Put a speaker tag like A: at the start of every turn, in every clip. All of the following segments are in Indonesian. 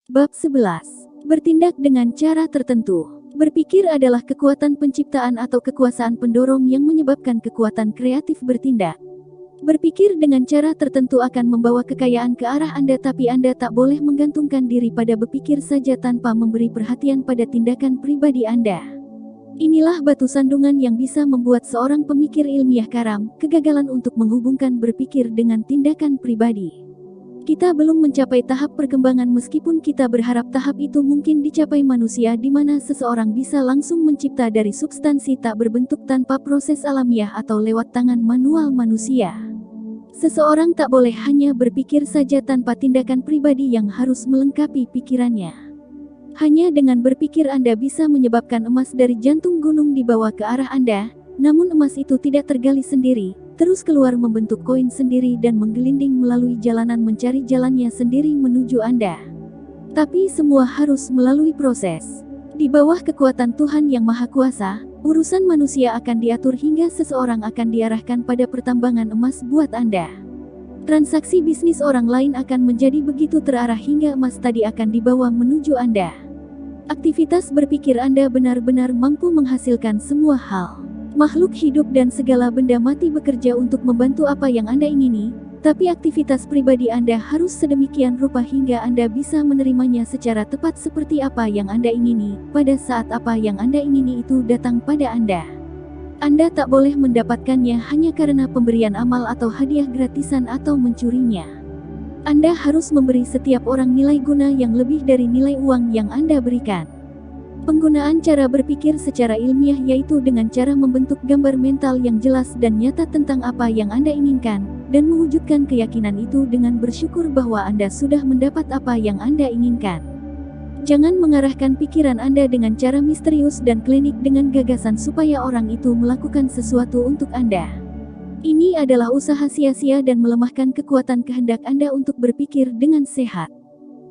A: Bab 11. Bertindak dengan cara tertentu. Berpikir adalah kekuatan penciptaan atau kekuasaan pendorong yang menyebabkan kekuatan kreatif bertindak. Berpikir dengan cara tertentu akan membawa kekayaan ke arah Anda, tapi Anda tak boleh menggantungkan diri pada berpikir saja tanpa memberi perhatian pada tindakan pribadi Anda. Inilah batu sandungan yang bisa membuat seorang pemikir ilmiah karam kegagalan untuk menghubungkan berpikir dengan tindakan pribadi. Kita belum mencapai tahap perkembangan meskipun kita berharap tahap itu mungkin dicapai manusia, di mana seseorang bisa langsung mencipta dari substansi tak berbentuk tanpa proses alamiah atau lewat tangan manual manusia. Seseorang tak boleh hanya berpikir saja tanpa tindakan pribadi yang harus melengkapi pikirannya. Hanya dengan berpikir Anda bisa menyebabkan emas dari jantung gunung dibawa ke arah Anda, namun emas itu tidak tergali sendiri, terus keluar membentuk koin sendiri dan menggelinding melalui jalanan mencari jalannya sendiri menuju Anda. Tapi semua harus melalui proses. Di bawah kekuatan Tuhan yang Maha Kuasa, urusan manusia akan diatur hingga seseorang akan diarahkan pada pertambangan emas buat Anda. Transaksi bisnis orang lain akan menjadi begitu terarah hingga emas tadi akan dibawa menuju Anda. Aktivitas berpikir Anda benar-benar mampu menghasilkan semua hal. Makhluk hidup dan segala benda mati bekerja untuk membantu apa yang Anda ingini, tapi aktivitas pribadi Anda harus sedemikian rupa hingga Anda bisa menerimanya secara tepat seperti apa yang Anda ingini, pada saat apa yang Anda ingini itu datang pada Anda. Anda tak boleh mendapatkannya hanya karena pemberian amal atau hadiah gratisan atau mencurinya. Anda harus memberi setiap orang nilai guna yang lebih dari nilai uang yang Anda berikan. Penggunaan cara berpikir secara ilmiah yaitu dengan cara membentuk gambar mental yang jelas dan nyata tentang apa yang Anda inginkan, dan mewujudkan keyakinan itu dengan bersyukur bahwa Anda sudah mendapat apa yang Anda inginkan. Jangan mengarahkan pikiran Anda dengan cara misterius dan klinik dengan gagasan supaya orang itu melakukan sesuatu untuk Anda. Ini adalah usaha sia-sia dan melemahkan kekuatan kehendak Anda untuk berpikir dengan sehat.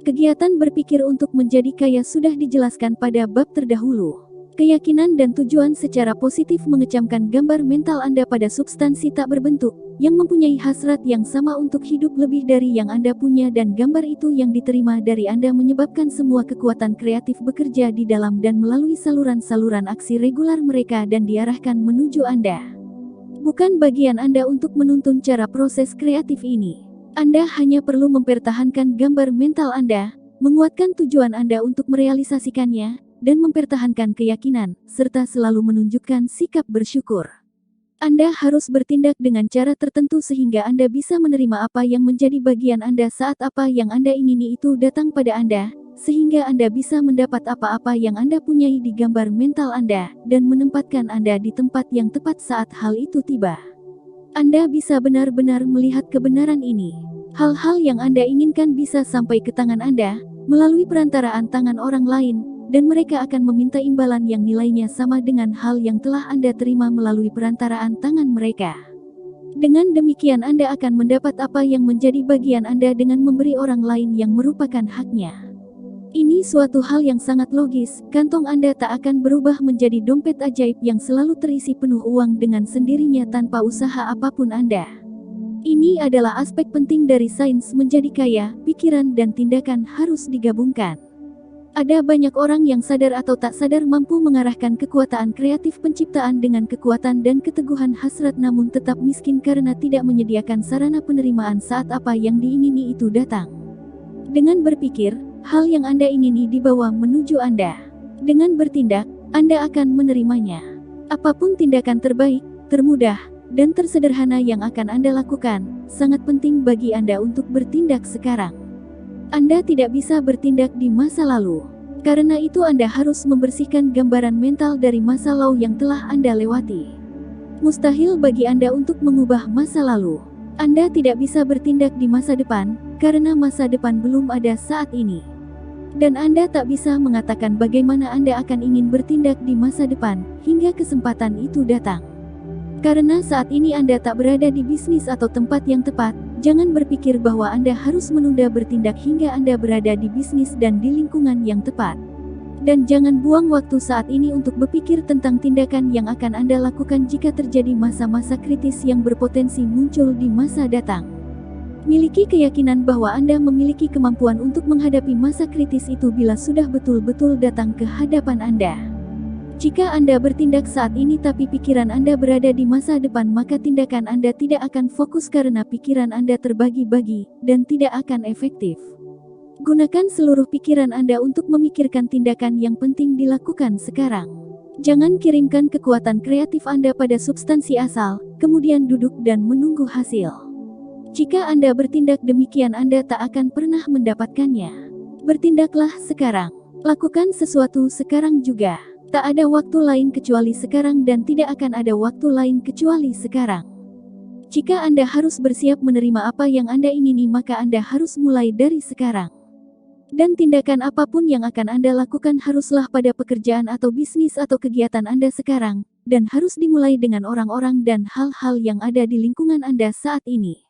A: Kegiatan berpikir untuk menjadi kaya sudah dijelaskan pada bab terdahulu. Keyakinan dan tujuan secara positif mengecamkan gambar mental Anda pada substansi tak berbentuk, yang mempunyai hasrat yang sama untuk hidup lebih dari yang Anda punya, dan gambar itu yang diterima dari Anda menyebabkan semua kekuatan kreatif bekerja di dalam dan melalui saluran-saluran aksi regular mereka dan diarahkan menuju Anda. Bukan bagian Anda untuk menuntun cara proses kreatif ini. Anda hanya perlu mempertahankan gambar mental Anda, menguatkan tujuan Anda untuk merealisasikannya, dan mempertahankan keyakinan, serta selalu menunjukkan sikap bersyukur. Anda harus bertindak dengan cara tertentu sehingga Anda bisa menerima apa yang menjadi bagian Anda saat apa yang Anda ingini itu datang pada Anda, sehingga Anda bisa mendapat apa-apa yang Anda punyai di gambar mental Anda, dan menempatkan Anda di tempat yang tepat saat hal itu tiba. Anda bisa benar-benar melihat kebenaran ini. Hal-hal yang Anda inginkan bisa sampai ke tangan Anda, melalui perantaraan tangan orang lain, dan mereka akan meminta imbalan yang nilainya sama dengan hal yang telah Anda terima melalui perantaraan tangan mereka. Dengan demikian Anda akan mendapat apa yang menjadi bagian Anda dengan memberi orang lain yang merupakan haknya. Ini suatu hal yang sangat logis, kantong Anda tak akan berubah menjadi dompet ajaib yang selalu terisi penuh uang dengan sendirinya tanpa usaha apapun Anda. Ini adalah aspek penting dari sains menjadi kaya, pikiran dan tindakan harus digabungkan. Ada banyak orang yang sadar atau tak sadar mampu mengarahkan kekuatan kreatif penciptaan dengan kekuatan dan keteguhan hasrat, namun tetap miskin karena tidak menyediakan sarana penerimaan saat apa yang diingini itu datang. Dengan berpikir, hal yang Anda ingini dibawa menuju Anda. Dengan bertindak, Anda akan menerimanya. Apapun tindakan terbaik, termudah, dan tersederhana yang akan Anda lakukan, sangat penting bagi Anda untuk bertindak sekarang. Anda tidak bisa bertindak di masa lalu. Karena itu Anda harus membersihkan gambaran mental dari masa lalu yang telah Anda lewati. Mustahil bagi Anda untuk mengubah masa lalu. Anda tidak bisa bertindak di masa depan, karena masa depan belum ada saat ini. Dan Anda tak bisa mengatakan bagaimana Anda akan ingin bertindak di masa depan, hingga kesempatan itu datang. Karena saat ini Anda tak berada di bisnis atau tempat yang tepat, jangan berpikir bahwa Anda harus menunda bertindak hingga Anda berada di bisnis dan di lingkungan yang tepat. Dan jangan buang waktu saat ini untuk berpikir tentang tindakan yang akan Anda lakukan jika terjadi masa-masa kritis yang berpotensi muncul di masa datang. Miliki keyakinan bahwa Anda memiliki kemampuan untuk menghadapi masa kritis itu bila sudah betul-betul datang ke hadapan Anda. Jika Anda bertindak saat ini tapi pikiran Anda berada di masa depan, maka tindakan Anda tidak akan fokus karena pikiran Anda terbagi-bagi dan tidak akan efektif. Gunakan seluruh pikiran Anda untuk memikirkan tindakan yang penting dilakukan sekarang. Jangan kirimkan kekuatan kreatif Anda pada substansi asal, kemudian duduk dan menunggu hasil. Jika Anda bertindak demikian, Anda tak akan pernah mendapatkannya. Bertindaklah sekarang. Lakukan sesuatu sekarang juga. Tak ada waktu lain kecuali sekarang dan tidak akan ada waktu lain kecuali sekarang. Jika Anda harus bersiap menerima apa yang Anda ingini, maka Anda harus mulai dari sekarang. Dan tindakan apapun yang akan Anda lakukan haruslah pada pekerjaan atau bisnis atau kegiatan Anda sekarang, dan harus dimulai dengan orang-orang dan hal-hal yang ada di lingkungan Anda saat ini.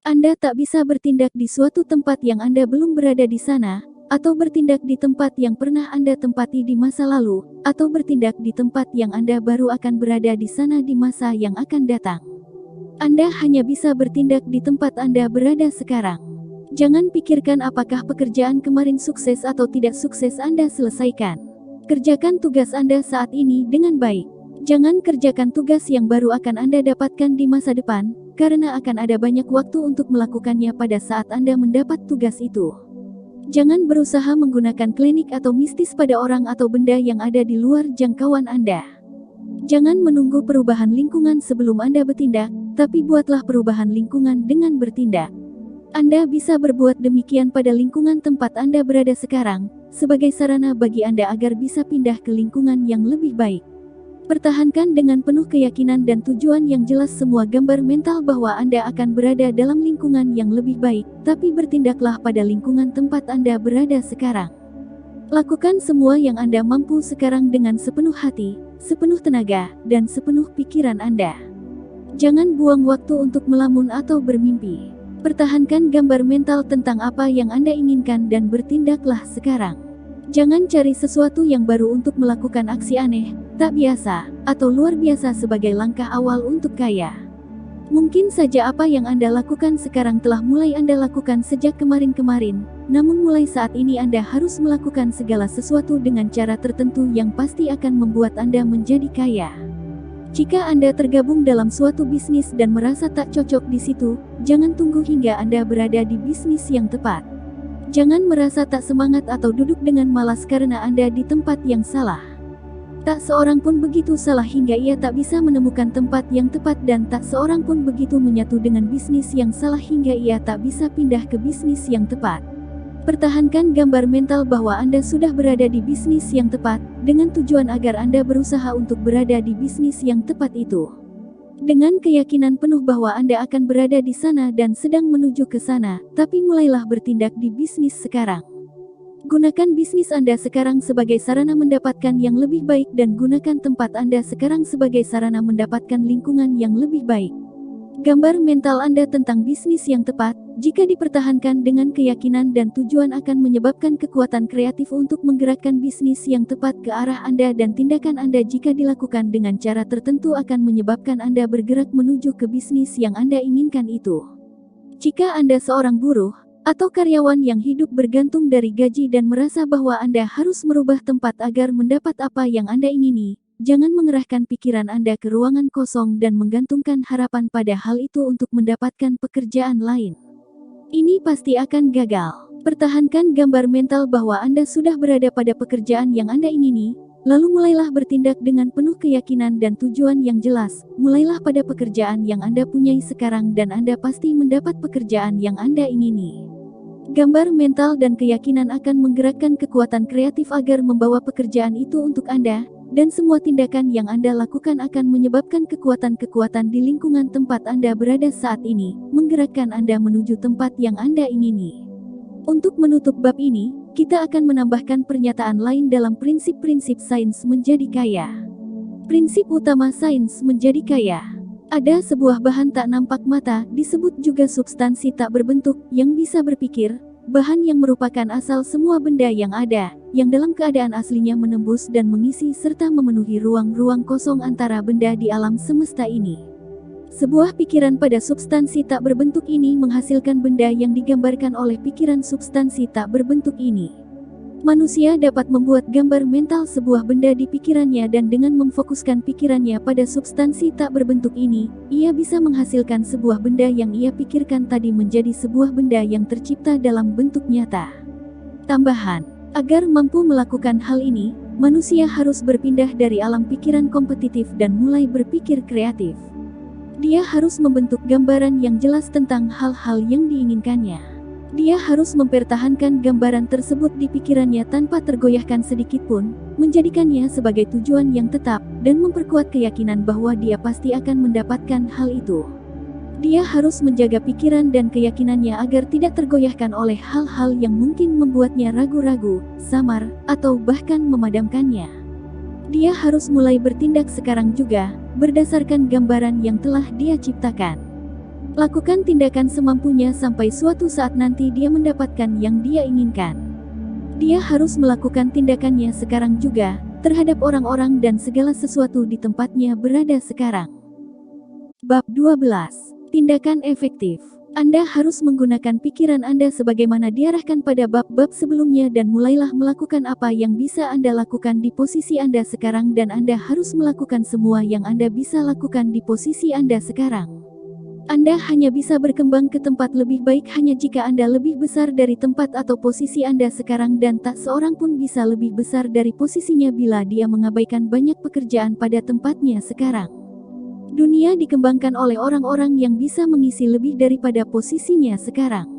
A: Anda tak bisa bertindak di suatu tempat yang Anda belum berada di sana, atau bertindak di tempat yang pernah Anda tempati di masa lalu, atau bertindak di tempat yang Anda baru akan berada di sana di masa yang akan datang. Anda hanya bisa bertindak di tempat Anda berada sekarang. Jangan pikirkan apakah pekerjaan kemarin sukses atau tidak sukses Anda selesaikan. Kerjakan tugas Anda saat ini dengan baik. Jangan kerjakan tugas yang baru akan Anda dapatkan di masa depan, karena akan ada banyak waktu untuk melakukannya pada saat Anda mendapat tugas itu. Jangan berusaha menggunakan klinik atau mistis pada orang atau benda yang ada di luar jangkauan Anda. Jangan menunggu perubahan lingkungan sebelum Anda bertindak, tapi buatlah perubahan lingkungan dengan bertindak. Anda bisa berbuat demikian pada lingkungan tempat Anda berada sekarang, sebagai sarana bagi Anda agar bisa pindah ke lingkungan yang lebih baik. Pertahankan dengan penuh keyakinan dan tujuan yang jelas semua gambar mental bahwa Anda akan berada dalam lingkungan yang lebih baik, tapi bertindaklah pada lingkungan tempat Anda berada sekarang. Lakukan semua yang Anda mampu sekarang dengan sepenuh hati, sepenuh tenaga, dan sepenuh pikiran Anda. Jangan buang waktu untuk melamun atau bermimpi. Pertahankan gambar mental tentang apa yang Anda inginkan dan bertindaklah sekarang. Jangan cari sesuatu yang baru untuk melakukan aksi aneh, tak biasa, atau luar biasa sebagai langkah awal untuk kaya. Mungkin saja apa yang Anda lakukan sekarang telah mulai Anda lakukan sejak kemarin-kemarin, namun mulai saat ini Anda harus melakukan segala sesuatu dengan cara tertentu yang pasti akan membuat Anda menjadi kaya. Jika Anda tergabung dalam suatu bisnis dan merasa tak cocok di situ, jangan tunggu hingga Anda berada di bisnis yang tepat. Jangan merasa tak semangat atau duduk dengan malas karena Anda di tempat yang salah. Tak seorang pun begitu salah hingga ia tak bisa menemukan tempat yang tepat, dan tak seorang pun begitu menyatu dengan bisnis yang salah hingga ia tak bisa pindah ke bisnis yang tepat. Pertahankan gambar mental bahwa Anda sudah berada di bisnis yang tepat, dengan tujuan agar Anda berusaha untuk berada di bisnis yang tepat itu. Dengan keyakinan penuh bahwa Anda akan berada di sana dan sedang menuju ke sana, tapi mulailah bertindak di bisnis sekarang. Gunakan bisnis Anda sekarang sebagai sarana mendapatkan yang lebih baik dan gunakan tempat Anda sekarang sebagai sarana mendapatkan lingkungan yang lebih baik. Gambar mental Anda tentang bisnis yang tepat, jika dipertahankan dengan keyakinan dan tujuan, akan menyebabkan kekuatan kreatif untuk menggerakkan bisnis yang tepat ke arah Anda, dan tindakan Anda jika dilakukan dengan cara tertentu akan menyebabkan Anda bergerak menuju ke bisnis yang Anda inginkan itu. Jika Anda seorang buruh atau karyawan yang hidup bergantung dari gaji dan merasa bahwa Anda harus merubah tempat agar mendapat apa yang Anda ingini, jangan mengerahkan pikiran Anda ke ruangan kosong dan menggantungkan harapan pada hal itu untuk mendapatkan pekerjaan lain. Ini pasti akan gagal. Pertahankan gambar mental bahwa Anda sudah berada pada pekerjaan yang Anda ingini, lalu mulailah bertindak dengan penuh keyakinan dan tujuan yang jelas. Mulailah pada pekerjaan yang Anda punyai sekarang dan Anda pasti mendapat pekerjaan yang Anda ingini. Gambar mental dan keyakinan akan menggerakkan kekuatan kreatif agar membawa pekerjaan itu untuk Anda, dan semua tindakan yang Anda lakukan akan menyebabkan kekuatan-kekuatan di lingkungan tempat Anda berada saat ini, menggerakkan Anda menuju tempat yang Anda ingini. Untuk menutup bab ini, kita akan menambahkan pernyataan lain dalam prinsip-prinsip sains menjadi kaya. Prinsip utama sains menjadi kaya. Ada sebuah bahan tak nampak mata, disebut juga substansi tak berbentuk, yang bisa berpikir, bahan yang merupakan asal semua benda yang ada, yang dalam keadaan aslinya menembus dan mengisi serta memenuhi ruang-ruang kosong antara benda di alam semesta ini. Sebuah pikiran pada substansi tak berbentuk ini menghasilkan benda yang digambarkan oleh pikiran substansi tak berbentuk ini. Manusia dapat membuat gambar mental sebuah benda di pikirannya dan dengan memfokuskan pikirannya pada substansi tak berbentuk ini, ia bisa menghasilkan sebuah benda yang ia pikirkan tadi menjadi sebuah benda yang tercipta dalam bentuk nyata. Tambahan, agar mampu melakukan hal ini, manusia harus berpindah dari alam pikiran kompetitif dan mulai berpikir kreatif. Dia harus membentuk gambaran yang jelas tentang hal-hal yang diinginkannya. Dia harus mempertahankan gambaran tersebut di pikirannya tanpa tergoyahkan sedikit pun, menjadikannya sebagai tujuan yang tetap, dan memperkuat keyakinan bahwa dia pasti akan mendapatkan hal itu. Dia harus menjaga pikiran dan keyakinannya agar tidak tergoyahkan oleh hal-hal yang mungkin membuatnya ragu-ragu, samar, atau bahkan memadamkannya. Dia harus mulai bertindak sekarang juga, berdasarkan gambaran yang telah dia ciptakan. Lakukan tindakan semampunya sampai suatu saat nanti dia mendapatkan yang dia inginkan. Dia harus melakukan tindakannya sekarang juga, terhadap orang-orang dan segala sesuatu di tempatnya berada sekarang. Bab 12. Tindakan efektif. Anda harus menggunakan pikiran Anda sebagaimana diarahkan pada bab-bab sebelumnya dan mulailah melakukan apa yang bisa Anda lakukan di posisi Anda sekarang dan Anda harus melakukan semua yang Anda bisa lakukan di posisi Anda sekarang. Anda hanya bisa berkembang ke tempat lebih baik hanya jika Anda lebih besar dari tempat atau posisi Anda sekarang dan tak seorang pun bisa lebih besar dari posisinya bila dia mengabaikan banyak pekerjaan pada tempatnya sekarang. Dunia dikembangkan oleh orang-orang yang bisa mengisi lebih daripada posisinya sekarang.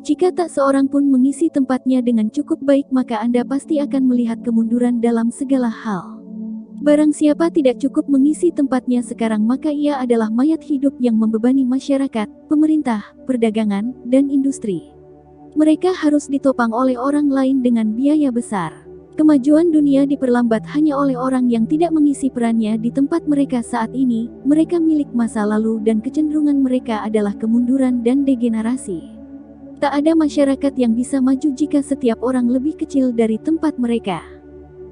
A: Jika tak seorang pun mengisi tempatnya dengan cukup baik maka Anda pasti akan melihat kemunduran dalam segala hal. Barang siapa tidak cukup mengisi tempatnya sekarang maka ia adalah mayat hidup yang membebani masyarakat, pemerintah, perdagangan, dan industri. Mereka harus ditopang oleh orang lain dengan biaya besar. Kemajuan dunia diperlambat hanya oleh orang yang tidak mengisi perannya di tempat mereka saat ini. Mereka milik masa lalu dan kecenderungan mereka adalah kemunduran dan degenerasi. Tak ada masyarakat yang bisa maju jika setiap orang lebih kecil dari tempat mereka.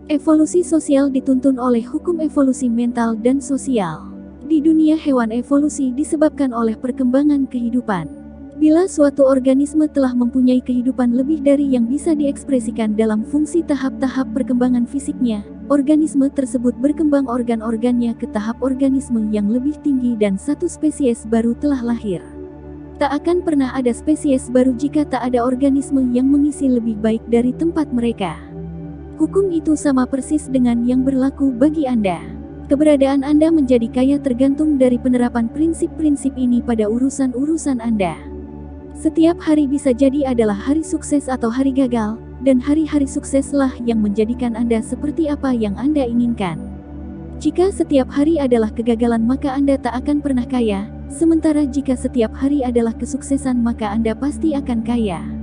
A: Evolusi sosial dituntun oleh hukum evolusi mental dan sosial. Di dunia hewan evolusi disebabkan oleh perkembangan kehidupan. Bila suatu organisme telah mempunyai kehidupan lebih dari yang bisa diekspresikan dalam fungsi tahap-tahap perkembangan fisiknya, organisme tersebut berkembang organ-organnya ke tahap organisme yang lebih tinggi dan satu spesies baru telah lahir. Tak akan pernah ada spesies baru jika tak ada organisme yang mengisi lebih baik dari tempat mereka. Hukum itu sama persis dengan yang berlaku bagi Anda. Keberadaan Anda menjadi kaya tergantung dari penerapan prinsip-prinsip ini pada urusan-urusan Anda. Setiap hari bisa jadi adalah hari sukses atau hari gagal, dan hari-hari sukseslah yang menjadikan Anda seperti apa yang Anda inginkan. Jika setiap hari adalah kegagalan maka Anda tak akan pernah kaya, sementara jika setiap hari adalah kesuksesan maka Anda pasti akan kaya.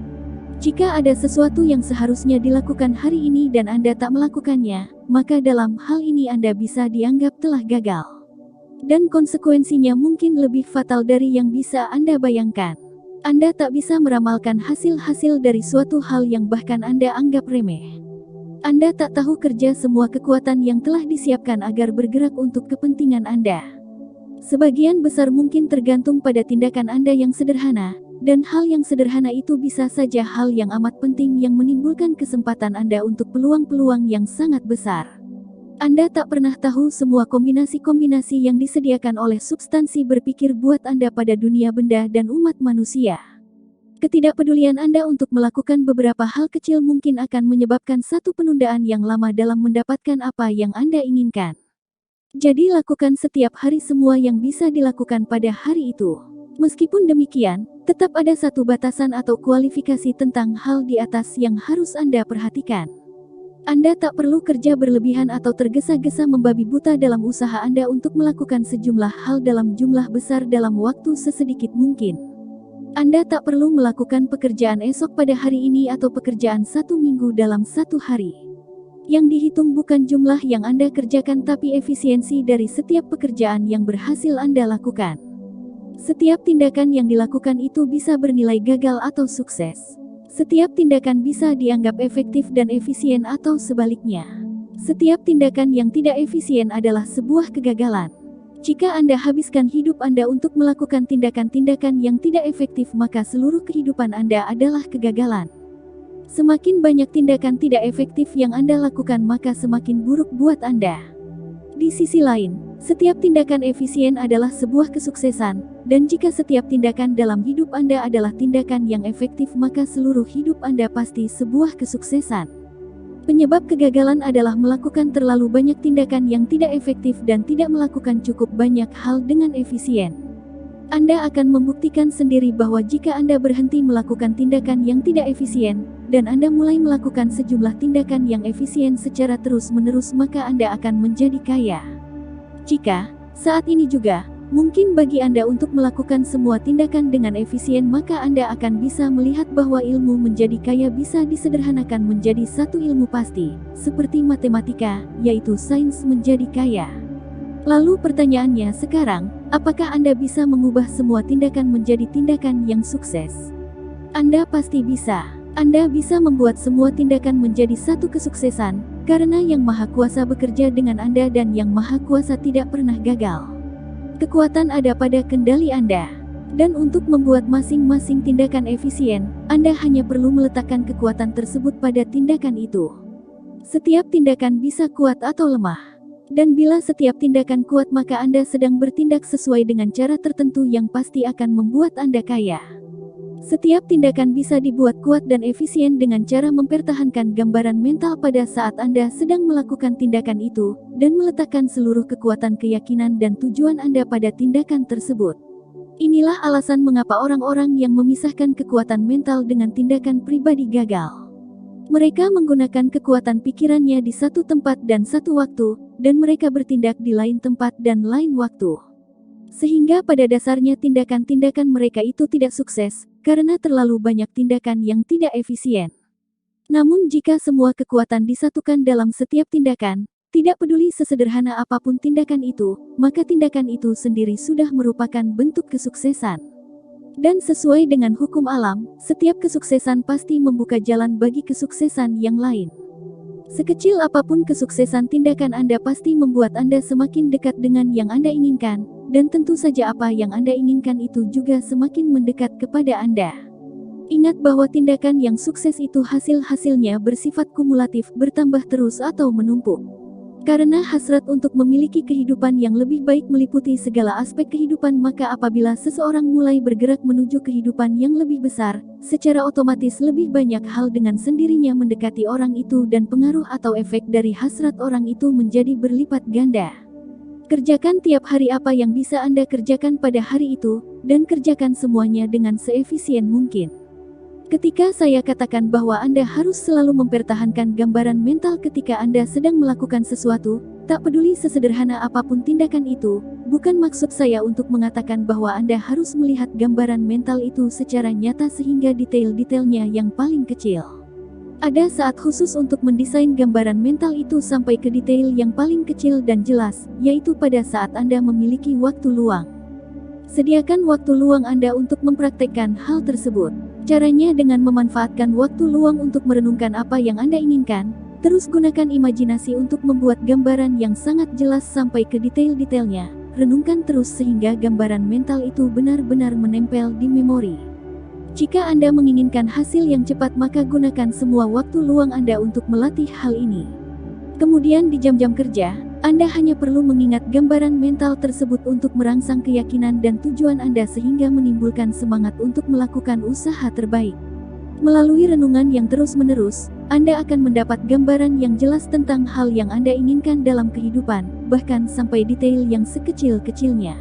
A: Jika ada sesuatu yang seharusnya dilakukan hari ini dan Anda tak melakukannya, maka dalam hal ini Anda bisa dianggap telah gagal. Dan konsekuensinya mungkin lebih fatal dari yang bisa Anda bayangkan. Anda tak bisa meramalkan hasil-hasil dari suatu hal yang bahkan Anda anggap remeh. Anda tak tahu kerja semua kekuatan yang telah disiapkan agar bergerak untuk kepentingan Anda. Sebagian besar mungkin tergantung pada tindakan Anda yang sederhana, dan hal yang sederhana itu bisa saja hal yang amat penting yang menimbulkan kesempatan Anda untuk peluang-peluang yang sangat besar. Anda tak pernah tahu semua kombinasi-kombinasi yang disediakan oleh substansi berpikir buat Anda pada dunia benda dan umat manusia. Ketidakpedulian Anda untuk melakukan beberapa hal kecil mungkin akan menyebabkan satu penundaan yang lama dalam mendapatkan apa yang Anda inginkan. Jadi lakukan setiap hari semua yang bisa dilakukan pada hari itu. Meskipun demikian, tetap ada satu batasan atau kualifikasi tentang hal di atas yang harus Anda perhatikan. Anda tak perlu kerja berlebihan atau tergesa-gesa membabi buta dalam usaha Anda untuk melakukan sejumlah hal dalam jumlah besar dalam waktu sesedikit mungkin. Anda tak perlu melakukan pekerjaan esok pada hari ini atau pekerjaan satu minggu dalam satu hari. Yang dihitung bukan jumlah yang Anda kerjakan tapi efisiensi dari setiap pekerjaan yang berhasil Anda lakukan. Setiap tindakan yang dilakukan itu bisa bernilai gagal atau sukses. Setiap tindakan bisa dianggap efektif dan efisien atau sebaliknya. Setiap tindakan yang tidak efisien adalah sebuah kegagalan. Jika Anda habiskan hidup Anda untuk melakukan tindakan-tindakan yang tidak efektif, maka seluruh kehidupan Anda adalah kegagalan. Semakin banyak tindakan tidak efektif yang Anda lakukan, maka semakin buruk buat Anda. Di sisi lain, setiap tindakan efisien adalah sebuah kesuksesan, dan jika setiap tindakan dalam hidup Anda adalah tindakan yang efektif, maka seluruh hidup Anda pasti sebuah kesuksesan. Penyebab kegagalan adalah melakukan terlalu banyak tindakan yang tidak efektif dan tidak melakukan cukup banyak hal dengan efisien. Anda akan membuktikan sendiri bahwa jika Anda berhenti melakukan tindakan yang tidak efisien, dan Anda mulai melakukan sejumlah tindakan yang efisien secara terus-menerus, maka Anda akan menjadi kaya. Jika saat ini juga mungkin bagi Anda untuk melakukan semua tindakan dengan efisien, maka Anda akan bisa melihat bahwa ilmu menjadi kaya bisa disederhanakan menjadi satu ilmu pasti, seperti matematika, yaitu sains menjadi kaya. Lalu pertanyaannya sekarang, apakah Anda bisa mengubah semua tindakan menjadi tindakan yang sukses? Anda pasti bisa. Anda bisa membuat semua tindakan menjadi satu kesuksesan, karena Yang Maha Kuasa bekerja dengan Anda dan Yang Maha Kuasa tidak pernah gagal. Kekuatan ada pada kendali Anda. Dan untuk membuat masing-masing tindakan efisien, Anda hanya perlu meletakkan kekuatan tersebut pada tindakan itu. Setiap tindakan bisa kuat atau lemah. Dan bila setiap tindakan kuat, maka Anda sedang bertindak sesuai dengan cara tertentu yang pasti akan membuat Anda kaya. Setiap tindakan bisa dibuat kuat dan efisien dengan cara mempertahankan gambaran mental pada saat Anda sedang melakukan tindakan itu, dan meletakkan seluruh kekuatan keyakinan dan tujuan Anda pada tindakan tersebut. Inilah alasan mengapa orang-orang yang memisahkan kekuatan mental dengan tindakan pribadi gagal. Mereka menggunakan kekuatan pikirannya di satu tempat dan satu waktu, dan mereka bertindak di lain tempat dan lain waktu. Sehingga pada dasarnya tindakan-tindakan mereka itu tidak sukses, karena terlalu banyak tindakan yang tidak efisien. Namun jika semua kekuatan disatukan dalam setiap tindakan, tidak peduli sesederhana apapun tindakan itu, maka tindakan itu sendiri sudah merupakan bentuk kesuksesan. Dan sesuai dengan hukum alam, setiap kesuksesan pasti membuka jalan bagi kesuksesan yang lain. Sekecil apapun kesuksesan tindakan Anda pasti membuat Anda semakin dekat dengan yang Anda inginkan, dan tentu saja apa yang Anda inginkan itu juga semakin mendekat kepada Anda. Ingat bahwa tindakan yang sukses itu hasil-hasilnya bersifat kumulatif, bertambah terus atau menumpuk. Karena hasrat untuk memiliki kehidupan yang lebih baik meliputi segala aspek kehidupan, maka apabila seseorang mulai bergerak menuju kehidupan yang lebih besar, secara otomatis lebih banyak hal dengan sendirinya mendekati orang itu dan pengaruh atau efek dari hasrat orang itu menjadi berlipat ganda. Kerjakan tiap hari apa yang bisa Anda kerjakan pada hari itu, dan kerjakan semuanya dengan seefisien mungkin. Ketika saya katakan bahwa Anda harus selalu mempertahankan gambaran mental ketika Anda sedang melakukan sesuatu, tak peduli sesederhana apapun tindakan itu, bukan maksud saya untuk mengatakan bahwa Anda harus melihat gambaran mental itu secara nyata sehingga detail-detailnya yang paling kecil. Ada saat khusus untuk mendesain gambaran mental itu sampai ke detail yang paling kecil dan jelas, yaitu pada saat Anda memiliki waktu luang. Sediakan waktu luang Anda untuk mempraktekkan hal tersebut. Caranya dengan memanfaatkan waktu luang untuk merenungkan apa yang Anda inginkan, terus gunakan imajinasi untuk membuat gambaran yang sangat jelas sampai ke detail-detailnya. Renungkan terus sehingga gambaran mental itu benar-benar menempel di memori. Jika Anda menginginkan hasil yang cepat, maka gunakan semua waktu luang Anda untuk melatih hal ini. Kemudian di jam-jam kerja, Anda hanya perlu mengingat gambaran mental tersebut untuk merangsang keyakinan dan tujuan Anda sehingga menimbulkan semangat untuk melakukan usaha terbaik. Melalui renungan yang terus-menerus, Anda akan mendapat gambaran yang jelas tentang hal yang Anda inginkan dalam kehidupan, bahkan sampai detail yang sekecil-kecilnya.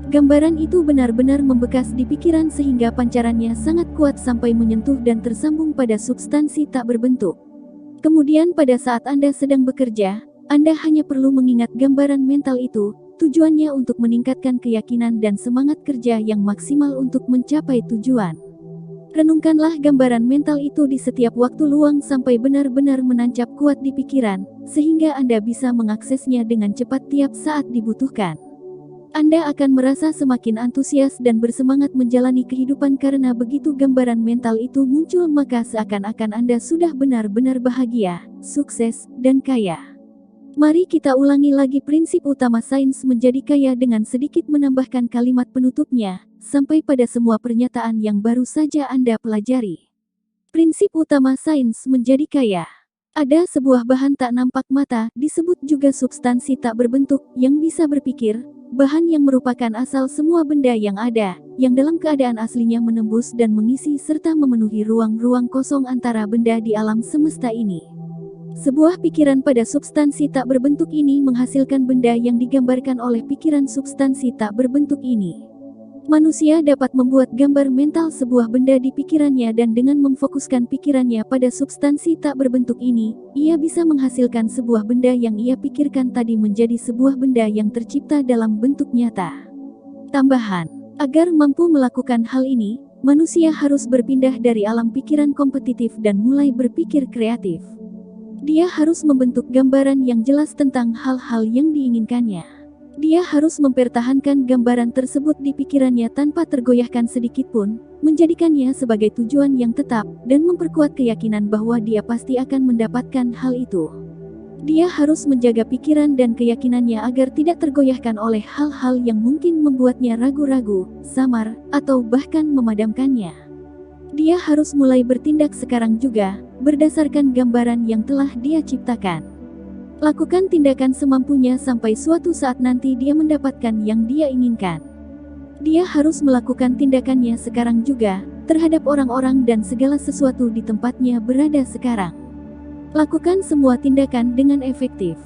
A: Gambaran itu benar-benar membekas di pikiran sehingga pancarannya sangat kuat sampai menyentuh dan tersambung pada substansi tak berbentuk. Kemudian pada saat Anda sedang bekerja, Anda hanya perlu mengingat gambaran mental itu, tujuannya untuk meningkatkan keyakinan dan semangat kerja yang maksimal untuk mencapai tujuan. Renungkanlah gambaran mental itu di setiap waktu luang sampai benar-benar menancap kuat di pikiran, sehingga Anda bisa mengaksesnya dengan cepat tiap saat dibutuhkan. Anda akan merasa semakin antusias dan bersemangat menjalani kehidupan karena begitu gambaran mental itu muncul, maka seakan-akan Anda sudah benar-benar bahagia, sukses, dan kaya. Mari kita ulangi lagi prinsip utama sains menjadi kaya dengan sedikit menambahkan kalimat penutupnya, sampai pada semua pernyataan yang baru saja Anda pelajari. Prinsip utama sains menjadi kaya. Ada sebuah bahan tak nampak mata, disebut juga substansi tak berbentuk, yang bisa berpikir, bahan yang merupakan asal semua benda yang ada, yang dalam keadaan aslinya menembus dan mengisi serta memenuhi ruang-ruang kosong antara benda di alam semesta ini. Sebuah pikiran pada substansi tak berbentuk ini menghasilkan benda yang digambarkan oleh pikiran substansi tak berbentuk ini. Manusia dapat membuat gambar mental sebuah benda di pikirannya dan dengan memfokuskan pikirannya pada substansi tak berbentuk ini, ia bisa menghasilkan sebuah benda yang ia pikirkan tadi menjadi sebuah benda yang tercipta dalam bentuk nyata. Tambahan, agar mampu melakukan hal ini, manusia harus berpindah dari alam pikiran kompetitif dan mulai berpikir kreatif. Dia harus membentuk gambaran yang jelas tentang hal-hal yang diinginkannya. Dia harus mempertahankan gambaran tersebut di pikirannya tanpa tergoyahkan sedikitpun, menjadikannya sebagai tujuan yang tetap, dan memperkuat keyakinan bahwa dia pasti akan mendapatkan hal itu. Dia harus menjaga pikiran dan keyakinannya agar tidak tergoyahkan oleh hal-hal yang mungkin membuatnya ragu-ragu, samar, atau bahkan memadamkannya. Dia harus mulai bertindak sekarang juga, berdasarkan gambaran yang telah dia ciptakan. Lakukan tindakan semampunya sampai suatu saat nanti dia mendapatkan yang dia inginkan. Dia harus melakukan tindakannya sekarang juga, terhadap orang-orang dan segala sesuatu di tempatnya berada sekarang. Lakukan semua tindakan dengan efektif.